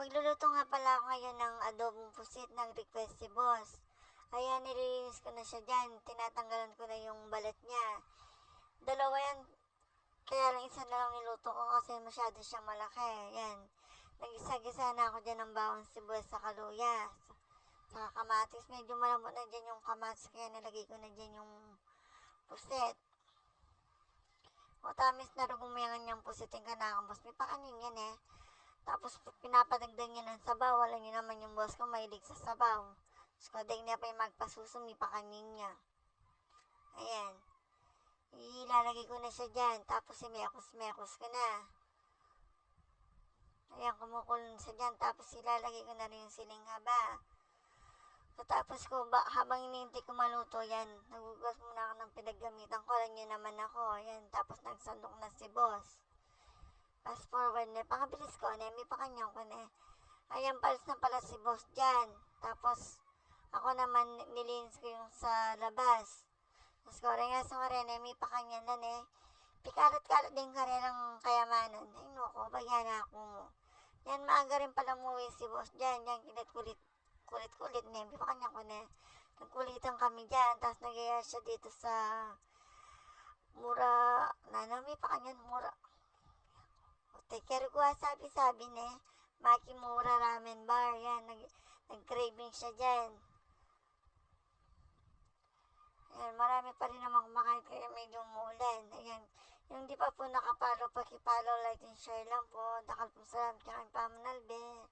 Magluluto nga pala ako ngayon ng adobong pusit ng request si boss. Ayan, nililinis ko na siya dyan. Tinatanggalan ko na yung balat niya. Dalawa yan. Kaya lang isa na lang niluto ko kasi masyado siyang malaki. Ayan. Nag-isa-gisa na ako dyan ng bawang sibuyas sa kaluyas. Sa kamatis. Medyo malambot na dyan yung kamatis. Kaya nalagay ko na dyan yung pusit. O tamis na rin gumayangan yung pusitin ka na. Boss, may pakanin yan eh. Tapos pinapadagdag niya ng sabaw. Wala niyo naman yung boss ko mahilig sa sabaw. Tapos kadag niya pa yung magpasusumi pa kanina. Ayan. Ilalagay ko na siya dyan. Tapos mekos ko na. Ayan, kumukulong siya dyan. Tapos ilalagay ko na rin yung siling haba. Tapos habang inintay ko maluto, yan. Nagugas muna ako ng pinaggamitan ko. Alam niyo naman ako. Ayan. Tapos nagsandok na si boss. Fast forward na, pakabilis ko na, may pakanyang ko na. Ayan, palis na pala si boss dyan. Tapos, ako naman, nilinis ko yung sa labas. Tapos ko rin nga sa karena, may pakanya na eh. Pikalat-kalat din karenang kayamanan. Ay, noko, bagyan ako mo. Yan, maaga rin pala muwi si boss dyan. Yan, kulit-kulit na, may pakanya ko na. Nagkulitan kami dyan, tapos nagaya siya dito sa mura, may pakanyan, mura. Kaya ko sabi ne, Makimura Ramen Bar. Yan, nag-craving siya dyan. Ayan, marami pa rin naman kumakain kaya medyo umuulan. Ayan, yung di pa po nakapalo, pakipalo, like and share lang po. Dakal po salam, kaya pamanalbe.